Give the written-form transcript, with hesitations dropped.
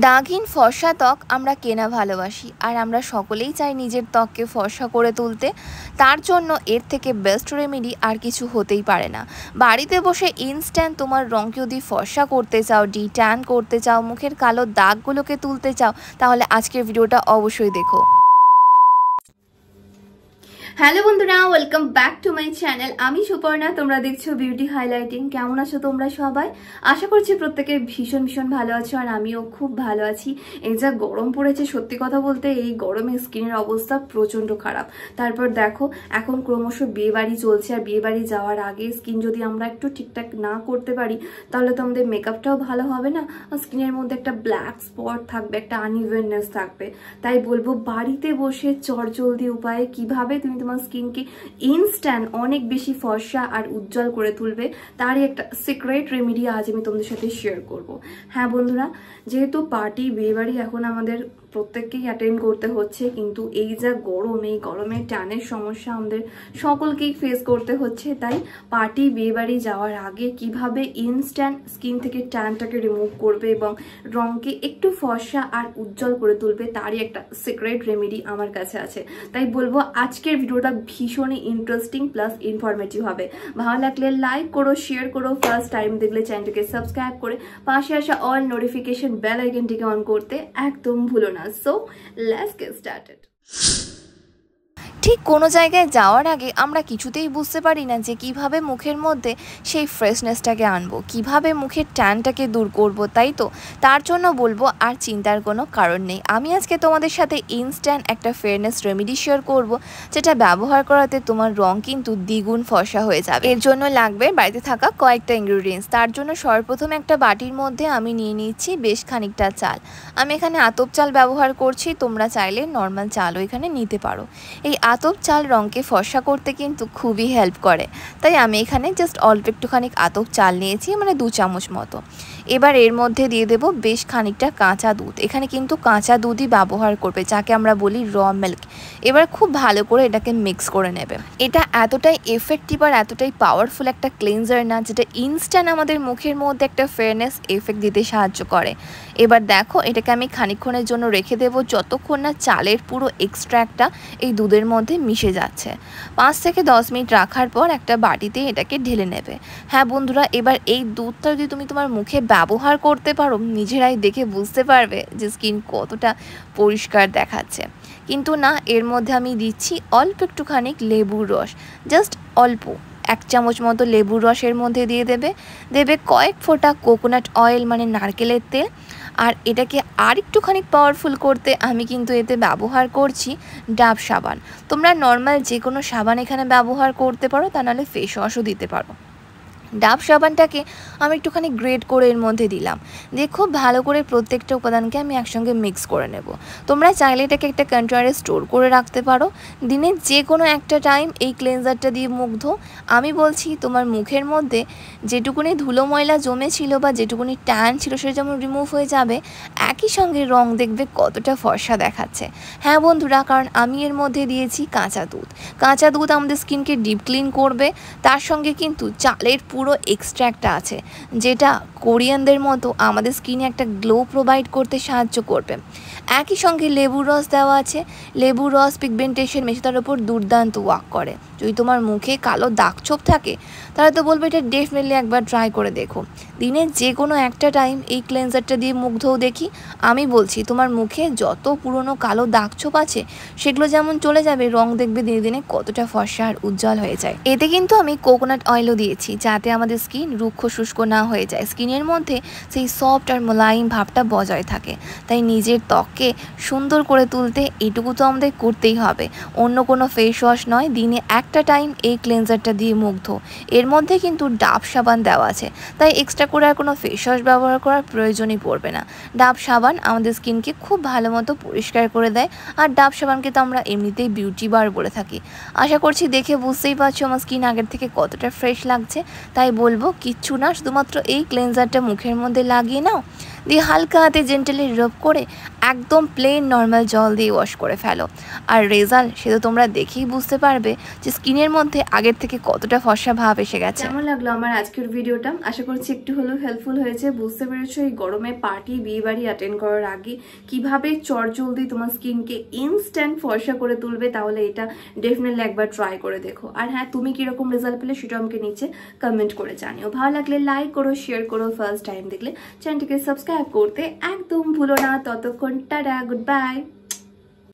দাগহীন ফর্সা ত্বক আমরা কেনা ভালোবাসি আর আমরা সকলেই চাই নিজের ত্বককে ফর্সা করে তুলতে। তার জন্য এর থেকে বেস্ট রেমেডি আর কিছু হতেই পারে না। বাড়িতে বসে ইনস্ট্যান্ট তোমার রং যদি ফর্সা করতে চাও, ট্যান করতে চাও, মুখের কালো দাগগুলোকে তুলতে চাও, তাহলে আজকের ভিডিওটা অবশ্যই দেখো। হ্যালো বন্ধুরা, welcome back to my channel. আমি সুপর্ণা, তোমরা দেখছো বিউটি হাইলাইটিং। কেমন আছো তোমরা সবাই? আশা করছি প্রত্যেকে ভীষণ ভালো আছো, আর আমিও খুব ভালো আছি। এই যা গরম পড়েছে, সত্যি কথা বলতে এই গরমে স্কিনের অবস্থা প্রচণ্ড খারাপ। তারপর দেখো এখন ক্রমশ বিয়ে বাড়ি চলছে, আর বিয়ে বাড়ি যাওয়ার আগে স্কিন যদি আমরা একটু ঠিকঠাক না করতে পারি তাহলে তো আমাদের মেকআপটাও ভালো হবে না, আর স্কিনের মধ্যে একটা ব্ল্যাক স্পট থাকবে, একটা আনইভেননেস থাকবে। তাই বলবো বাড়িতে বসে চটজলদি উপায়ে কিভাবে তুমি তোমার স্কিনকে ইনস্ট্যান্ট অনেক বেশি ফর্সা আর উজ্জ্বল করে তুলবে, তারই একটা সিক্রেট রেমেডি আজ আমি তোমাদের সাথে শেয়ার করব। হ্যাঁ বন্ধুরা, যেহেতু পার্টি বিয়েবাড়ি এখন আমাদের প্রত্যেককেই অ্যাটেন্ড করতে হচ্ছে, কিন্তু এই যা গরম, এই গরমে ট্যানের সমস্যা আমাদের সকলকেই ফেস করতে হচ্ছে। তাই পার্টি বিয়েবাড়ি যাওয়ার আগে কিভাবে ইনস্ট্যান্ট স্কিন থেকে ট্যানটাকে রিমুভ করবে এবং রঙকে একটু ফর্সা আর উজ্জ্বল করে তুলবে, তারই একটা সিক্রেট রেমেডি আমার কাছে আছে। তাই বলবো আজকের ভিডিওটা ভীষণই ইন্টারেস্টিং প্লাস ইনফরমেটিভ হবে। ভালো লাগলে লাইক করো, শেয়ার করো, ফার্স্ট টাইম দেখলে চ্যানেলটিকে সাবস্ক্রাইব করে পাশে আসা অল নোটিফিকেশন বেল আইকনটিকে অন করতে একদম ভুলো না। So let's get started. ঠিক কোনো জায়গায় যাওয়ার আগে আমরা কিছুতেই বুঝতে পারি না যে কিভাবে মুখের মধ্যে সেই ফ্রেশনেসটাকে আনবো, কিভাবে মুখের ট্যানটাকে দূর করব। তাই তো তার জন্য বলবো আর চিন্তার কোনো কারণ নেই। আমি আজকে তোমাদের সাথে ইনস্ট্যান্ট একটা ফেয়ারনেস রেমেডি শেয়ার করব, যেটা ব্যবহার করাতে তোমার রং কিন্তু দ্বিগুণ ফর্সা হয়ে যাবে। এর জন্য লাগবে বাড়িতে থাকা কয়েকটা ইনগ্রিডিয়েন্টস। তার জন্য সর্বপ্রথম একটা বাটির মধ্যে আমি নিয়ে নিচ্ছি বেশ খানিকটা চাল। আমি এখানে আতপ চাল ব্যবহার করছি, তোমরা চাইলে নর্মাল চালও এখানে নিতে পারো। এই আতপ চাল রঙকে ফর্সা করতে কিন্তু খুবই হেল্প করে, তাই আমি এখানে জাস্ট অল্প একটুখানি আতপ চাল নিয়েছি, মানে 2 চামচ মতো। এবার এর মধ্যে দিয়ে দেব বেশ খানিকটা কাঁচা দুধ। এখানে কিন্তু কাঁচা দুধই ব্যবহার করবে, যাকে আমরা বলি র মিল্ক। এবার খুব ভালো করে এটাকে মিক্স করে নেবে। এটা এতটাই এফেক্টিভ আর এতটাই পাওয়ারফুল একটা ক্লিনজার না, যেটা ইনস্ট্যান্ট আমাদের মুখের মধ্যে একটা ফেয়ারনেস এফেক্ট দিতে সাহায্য করে। এবার দেখো এটাকে আমি খানিকক্ষণের জন্য রেখে দেবো, যতক্ষণ না চালের পুরো এক্সট্র্যাক্টটা এই দুধের মধ্যে মিশে যাচ্ছে। 5 থেকে 10 মিনিট রাখার পর একটা বাটিতে এটাকে ঢেলে নেবে। হ্যাঁ বন্ধুরা, এবার এই দুধটা যদি তুমি তোমার মুখে ব্যবহার করতে পারো, নিজেরাই দেখে বুঝতে পারবে যে স্কিন কতটা পরিষ্কার দেখাচ্ছে। কিন্তু না, এর মধ্যে আমি দিচ্ছি অল্প একটুখানি লেবুর রস, জাস্ট অল্প 1 চামচ মতো লেবুর রস এর মধ্যে দিয়ে দেবে কয়েক ফোঁটা কোকোনাট অয়েল মানে নারকেলের তেল। আর এটাকে আর একটুখানি পাওয়ারফুল করতে আমি কিন্তু এতে ব্যবহার করছি ডাব সাবান। তোমরা নর্মাল যে কোনো সাবান এখানে ব্যবহার করতে পারো, তা নাহলে ফেস ওয়াশও দিতে পারো। ডাব সাবানটাকে আমি একটুখানি গ্রেট করে এর মধ্যে দিলাম। দিয়ে খুব ভালো করে প্রত্যেকটা উপাদানকে আমি একসঙ্গে মিক্স করে নেব। তোমরা চাইলে এটাকে একটা কন্টেনারে স্টোর করে রাখতে পারো। দিনের যে কোনো একটা টাইম এই ক্লেনজারটা দিয়ে মুখ ধো। আমি বলছি তোমার মুখের মধ্যে যেটুকুনি ধুলো ময়লা জমেছিল বা যেটুকুনি ট্যান ছিল সেটা যেমন রিমুভ হয়ে যাবে, একই সঙ্গে রং দেখবে কতটা ফর্সা দেখাচ্ছে। হ্যাঁ বন্ধুরা, কারণ আমি এর মধ্যে দিয়েছি কাঁচা দুধ। কাঁচা দুধ আমাদের স্কিনকে ডিপ ক্লিন করবে, তার সঙ্গে কিন্তু চালের পুরো এক্সট্র্যাক্টটা আছে, যেটা কোরিয়ানদের মতো আমাদের স্কিনে একটা গ্লো প্রোভাইড করতে সাহায্য করবে। একই সঙ্গে লেবুর রস দেওয়া আছে। লেবুর রস পিগমেন্টেশন মেশানোর ওপর দুর্দান্ত ওয়ার্ক করে। যদি তোমার মুখে কালো দাগছোপ থাকে তাহলে তো বলবো এটা ডেফিনেটলি একবার ট্রাই করে দেখো। দিনের যে কোনো একটা টাইম এই ক্লেনজারটা দিয়ে মুখ ধোও দেখি। আমি বলছি তোমার মুখে যত পুরনো কালো দাগছোপ আছে সেগুলো যেমন চলে যাবে, রং দেখবে দিনে দিনে কতটা ফর্সা আর উজ্জ্বল হয়ে যায়। এতে কিন্তু আমি কোকোনাট অয়েলও দিয়েছি, যাতে আমাদের স্কিন রুক্ষ শুষ্ক না হয়ে যায়, স্কিনের মধ্যে সেই সফট আর মোলায়েম ভাবটা বজায় থাকে। তাই নিজের ত্বককে সুন্দর করে তুলতে এটুকু তো আমাদের করতেই হবে, অন্য কোনো ফেস ওয়াশ নয়। দিনে একটা টাইম এই ক্লেনজারটা দিয়ে মুখ ধো। এর মধ্যে কিন্তু ডাব সাবান দেওয়া আছে, তাই এক্সট্রা করে আর কোনো ফেস ওয়াশ ব্যবহার করার প্রয়োজনই পড়বে না। ডাব সাবান আমাদের স্কিনকে খুব ভালো মতো পরিষ্কার করে দেয়, আর ডাব সাবানকে তো আমরা এমনিতেই বিউটি বার বলে থাকি। আশা করছি দেখে বুঝতেই পারছো আমার স্কিন আগের থেকে কতটা ফ্রেশ লাগছে। তাই বলবো কিচ্ছু না, শুধুমাত্র এই ক্লেনজারটা মুখের মধ্যে লাগিয়ে নাও, দিয়ে হালকা হাতে জেন্টালি রব করে একদম প্লেন নর্মাল জল দিয়ে ওয়াশ করে ফেলো। আর রেজাল্ট সে তো তোমরা দেখেই বুঝতে পারবে যে স্কিনের মধ্যে আগের থেকে কতটা ফর্সা ভাব এসে গেছে। কেমন লাগলো আমার আজকের ভিডিওটা? আশা করছি একটু হলেও হেল্পফুল হয়েছে। বুঝতে পেরেছো এই গরমে পার্টি বিয়ে বাড়ি অ্যাটেন্ড করার আগে কিভাবে চটজলদি তোমার স্কিনকে ইনস্ট্যান্ট ফর্সা করে তুলবে। তাহলে এটা ডেফিনেটলি একবার ট্রাই করে দেখো। আর হ্যাঁ, তুমি কিরকম রেজাল্ট পেলে সেটা আমাকে নিচে কমেন্ট করে জানিও। ভালো লাগলে লাইক করো, শেয়ার করো। ফার্স্ট টাইম দেখলে চ্যানেলটিকে সাবস্ক্রাইব করতে একদম ভুলো না। ততক্ষণ টাটা, গুড বাই।